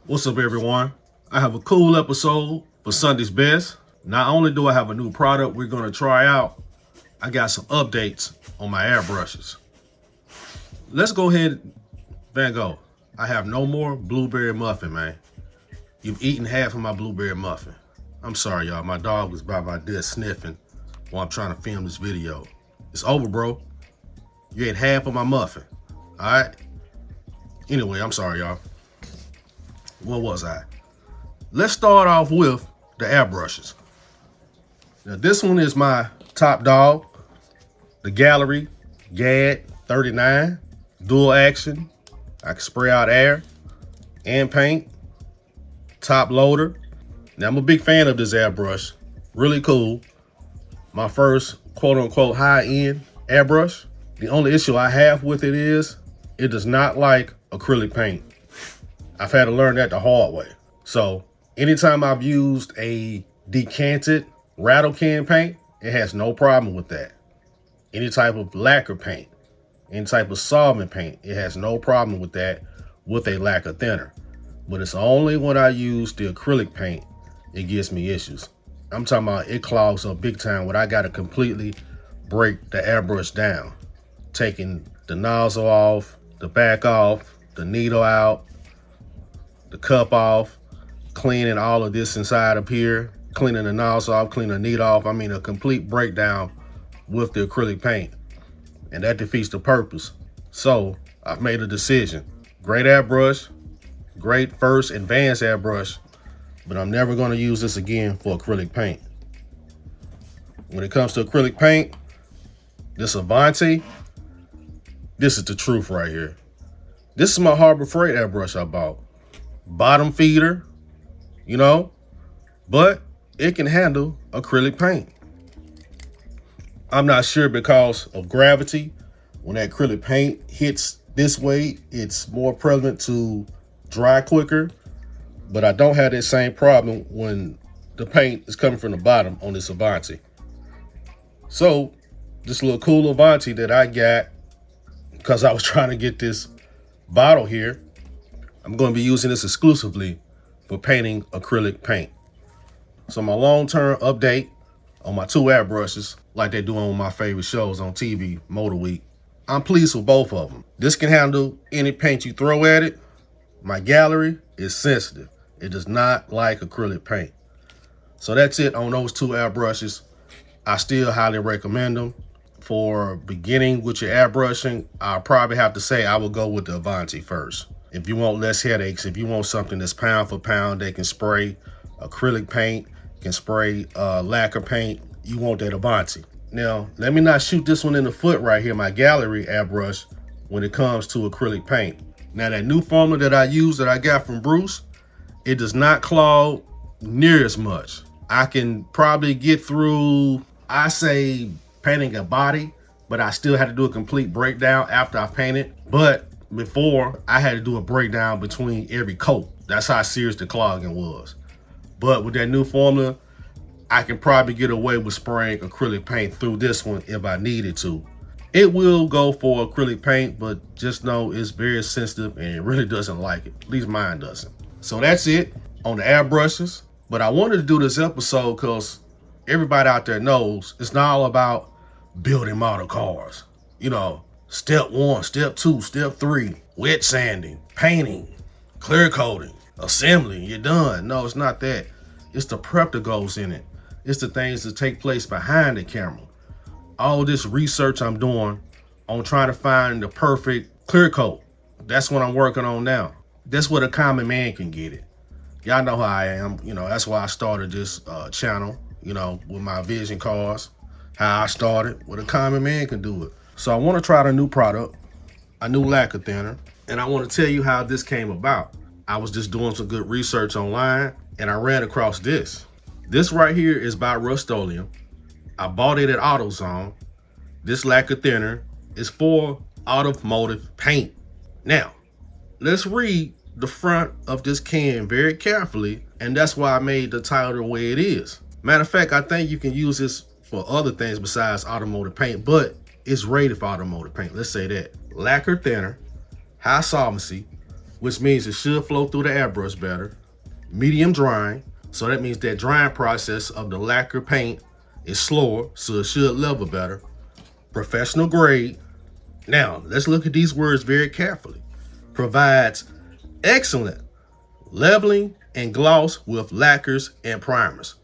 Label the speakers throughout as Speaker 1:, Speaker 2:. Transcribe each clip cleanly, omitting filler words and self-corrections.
Speaker 1: What's up, everyone? I have a cool episode for Sunday's Best. Not only do I have a new product we're going to try out, I got some updates on my airbrushes. Let's go ahead, Van Gogh. I have no more blueberry muffin, man. You've eaten half of my blueberry muffin. I'm sorry, y'all. My dog was by my desk sniffing while I'm trying to film this video. It's over, bro. You ate half of my muffin. All right? Anyway, I'm sorry, y'all. What was I? Let's start off with the airbrushes. Now, this one is my top dog, the Gaahleri GAD 39, dual action. I can spray out air and paint, top loader. Now, I'm a big fan of this airbrush, really cool. My first quote unquote high-end airbrush. The only issue I have with it is it does not like acrylic paint. I've had to learn that the hard way. So anytime I've used a decanted rattle can paint, it has no problem with that. Any type of lacquer paint, any type of solvent paint, it has no problem with that with a lacquer thinner. But it's only when I use the acrylic paint, it gives me issues. I'm talking about it clogs up big time when I got to completely break the airbrush down. Taking the nozzle off, the back off, the needle out, the cup off, cleaning all of this inside up here, cleaning the nozzle off, cleaning the needle off. I mean, a complete breakdown with the acrylic paint. And that defeats the purpose. So I've made a decision. Great airbrush, great first advanced airbrush, but I'm never going to use this again for acrylic paint. When it comes to acrylic paint, this Avanti, this is the truth right here. This is my Harbor Freight airbrush I bought. Bottom feeder, you know, but it can handle acrylic paint. I'm not sure because of gravity. When that acrylic paint hits this way, it's more prevalent to dry quicker, but I don't have that same problem when the paint is coming from the bottom on this Avanti. So this little cool Avanti that I got because I was trying to get this bottle here, I'm going to be using this exclusively for painting acrylic paint. So my long-term update on my two airbrushes, like they do on my favorite shows on TV, Motor Week, I'm pleased with both of them. This can handle any paint you throw at it. My Gaahleri is sensitive. It does not like acrylic paint. So that's it on those two airbrushes. I still highly recommend them. For beginning with your airbrushing, I'll probably have to say I will go with the Avanti first. If you want less headaches, if you want something that's pound for pound, they can spray acrylic paint, can spray lacquer paint, you want that Avanti. Now, let me not shoot this one in the foot right here, my Gaahleri airbrush, when it comes to acrylic paint. Now, that new formula that I use that I got from Bruce, it does not clog near as much. I can probably get through, I say, painting a body, but I still had to do a complete breakdown after I painted. But before, I had to do a breakdown between every coat. That's how serious the clogging was. But with that new formula, I can probably get away with spraying acrylic paint through this one if I needed to. It will go for acrylic paint, but just know it's very sensitive and it really doesn't like it. At least mine doesn't. So that's it on the airbrushes. But I wanted to do this episode because everybody out there knows it's not all about building model cars. You know, step 1, step 2, step 3, wet sanding, painting, clear coating, assembly, you're done. No, it's not that. It's the prep that goes in it. It's the things that take place behind the camera. All this research I'm doing on trying to find the perfect clear coat. That's what I'm working on now. That's what a common man can get it. Y'all know how I am. You know, that's why I started this channel, you know, with my vision cars. How I started, what a common man can do it. So I want to try a new product, a new lacquer thinner, and I want to tell you how this came about. I was just doing some good research online, and I ran across this. This right here is by Rust-Oleum. I bought it at AutoZone. This lacquer thinner is for automotive paint. Now, let's read the front of this can very carefully, and that's why I made the title the way it is. Matter of fact, I think you can use this for other things besides automotive paint, but it's rated for automotive paint. Let's say that. Lacquer thinner, high solvency, which means it should flow through the airbrush better. Medium drying, so that means that drying process of the lacquer paint is slower, so it should level better. Professional grade. Now, let's look at these words very carefully. Provides excellent leveling and gloss with lacquers and primers.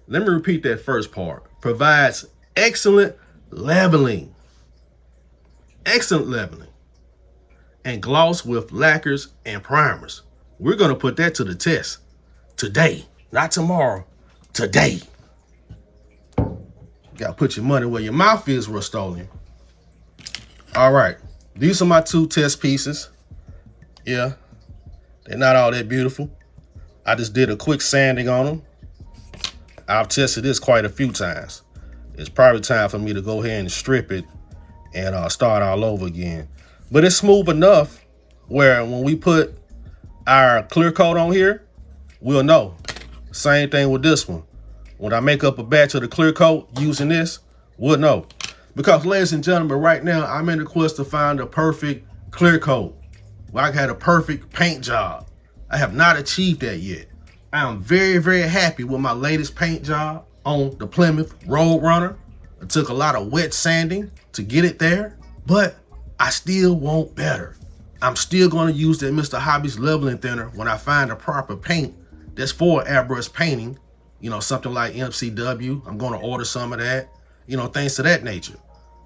Speaker 1: Let me repeat that first part. Provides excellent leveling and gloss with lacquers and primers. We're going to put that to the test today, not tomorrow, today. Got to put your money where your mouth is, Rust-Oleum. All right, these are my 2 test pieces. Yeah, they're not all that beautiful. I just did a quick sanding on them. I've tested this quite a few times. It's probably time for me to go ahead and strip it and start all over again. But it's smooth enough where when we put our clear coat on here, we'll know. Same thing with this one. When I make up a batch of the clear coat using this, we'll know. Because ladies and gentlemen, right now I'm in the quest to find the perfect clear coat. Where I had a perfect paint job. I have not achieved that yet. I am very, very happy with my latest paint job on the Plymouth Roadrunner. It took a lot of wet sanding to get it there, but I still want better. I'm still going to use that Mr. Hobby's leveling thinner when I find the proper paint that's for airbrush painting. You know, something like MCW. I'm going to order some of that, you know, things to that nature.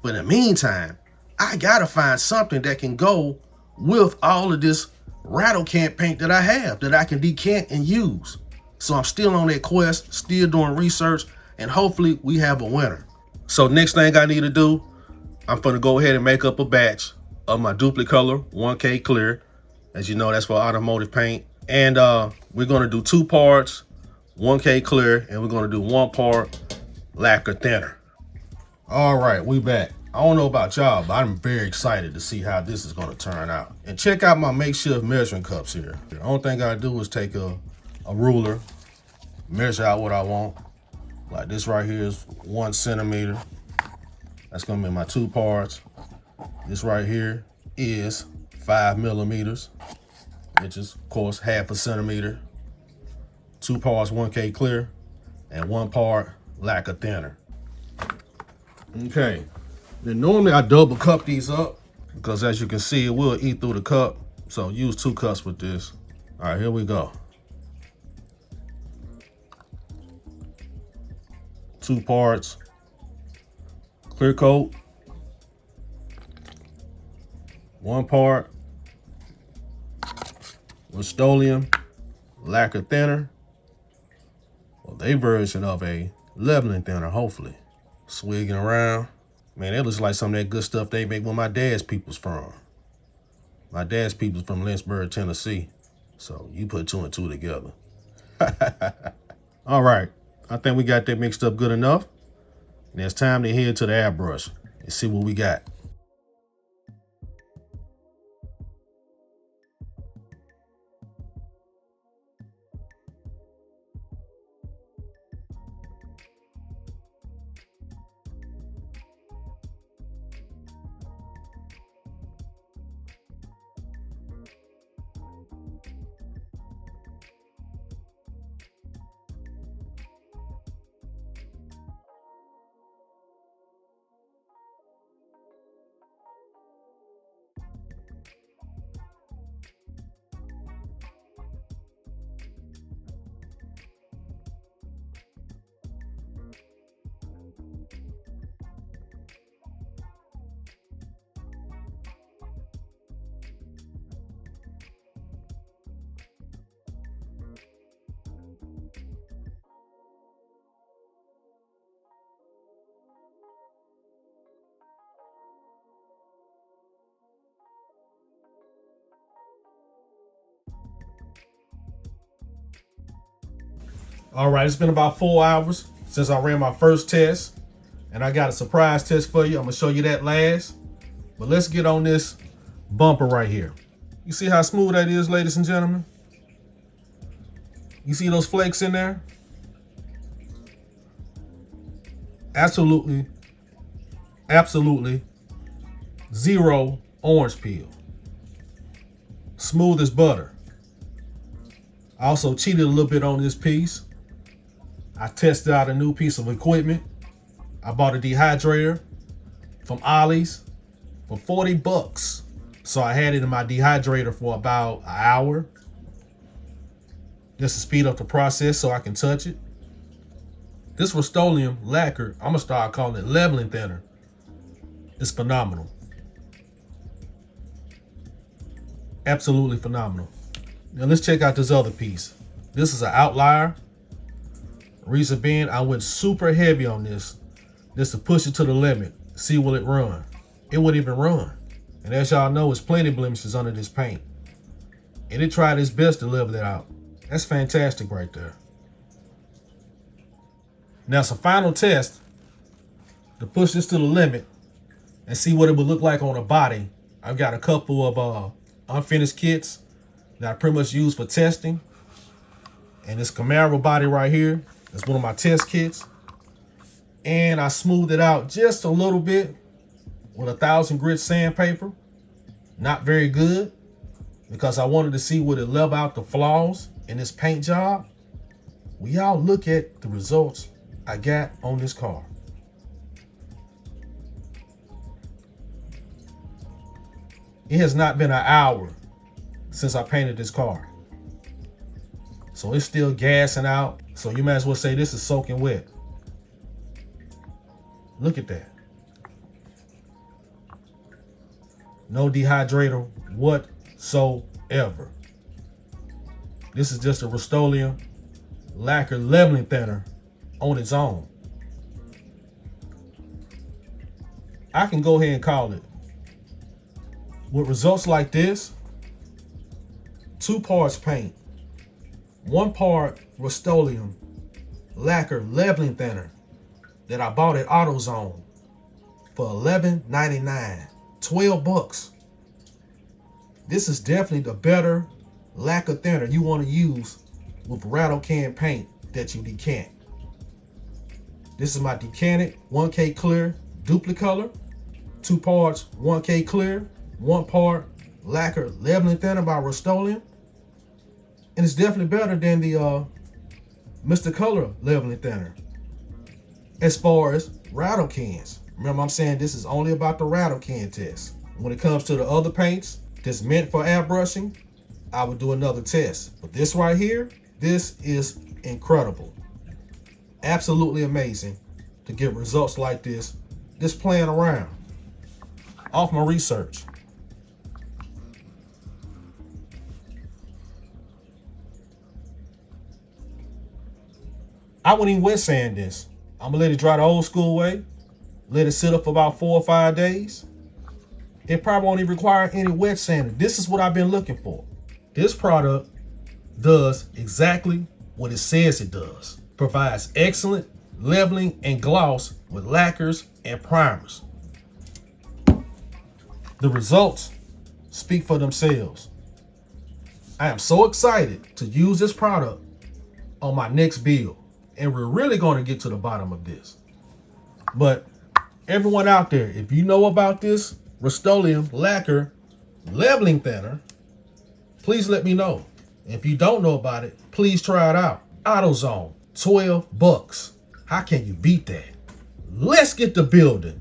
Speaker 1: But in the meantime, I got to find something that can go with all of this rattle can paint that I have that I can decant and use. So I'm still on that quest, still doing research, and hopefully we have a winner. So next thing I need to do, I'm going to go ahead and make up a batch of my Duplicolor 1K Clear. As you know, that's for automotive paint. And we're going to do 2 parts, 1K Clear, and we're going to do 1 part lacquer thinner. All right, we back. I don't know about y'all, but I'm very excited to see how this is going to turn out. And check out my makeshift measuring cups here. The only thing I do is take a ruler, measure out what I want. Like this right here is 1 centimeter. That's going to be my 2 parts. This right here is 5 millimeters, which is, of course, half a centimeter. 2 parts 1K Clear and 1 part lacquer thinner. Okay. Then normally I double cup these up because as you can see, it will eat through the cup. So use 2 cups with this. All right, here we go. 2 parts clear coat, 1 part Rust-Oleum lacquer thinner, well, they version of a leveling thinner, hopefully. Swigging around. Man, that looks like some of that good stuff they make where my dad's people's from. My dad's people's from Lynchburg, Tennessee. So you put 2 and 2 together. All right, I think we got that mixed up good enough. And it's time to head to the airbrush and see what we got. All right, it's been about 4 hours since I ran my first test, and I got a surprise test for you. I'm gonna show you that last, but let's get on this bumper right here. You see how smooth that is, ladies and gentlemen? You see those flakes in there? Absolutely, absolutely zero orange peel. smooth as butter. I also cheated a little bit on this piece. I tested out a new piece of equipment. I bought a dehydrator from Ollie's for 40 bucks. So I had it in my dehydrator for about an hour. Just to speed up the process so I can touch it. This Rust-Oleum lacquer, I'm gonna start calling it leveling thinner. It's phenomenal. Absolutely phenomenal. Now let's check out this other piece. This is an outlier. Reason being, I went super heavy on this just to push it to the limit. See will it run. It wouldn't even run. And as y'all know, it's plenty of blemishes under this paint. And it tried its best to level it out. That's fantastic right there. Now it's a final test to push this to the limit and see what it would look like on a body. I've got a couple of unfinished kits that I pretty much use for testing. And this Camaro body right here is one of my test kits. And I smoothed it out just a little bit with 1,000 grit sandpaper. Not very good, because I wanted to see would it level out the flaws in this paint job. Will y'all look at the results I got on this car? It has not been an hour since I painted this car. So it's still gassing out. So you might as well say this is soaking wet. Look at that. No dehydrator whatsoever. This is just a Rust-Oleum lacquer leveling thinner on its own. I can go ahead and call it. With results like this, 2 parts paint, 1 part Rust-Oleum lacquer leveling thinner that I bought at AutoZone for $11.99, 12 bucks. This is definitely the better lacquer thinner you want to use with rattle can paint that you decant. This is my decanted 1K clear duplicolor, 2 parts 1K clear, 1 part lacquer leveling thinner by Rust-Oleum. And it's definitely better than the Mr. Color leveling thinner as far as rattle cans. Remember, I'm saying this is only about the rattle can test. When it comes to the other paints that's meant for airbrushing, I would do another test. But this right here, this is incredible. Absolutely amazing to get results like this just playing around off my research. I wouldn't even wet sand this. I'm gonna let it dry the old school way. Let it sit up for about 4 or 5 days. It probably won't even require any wet sanding. This is what I've been looking for. This product does exactly what it says it does. Provides excellent leveling and gloss with lacquers and primers. The results speak for themselves. I am so excited to use this product on my next build. And we're really going to get to the bottom of this. But everyone out there, if you know about this Rust-Oleum lacquer leveling thinner, please let me know. If you don't know about it, please try it out. AutoZone, 12 bucks. How can you beat that? Let's get to building.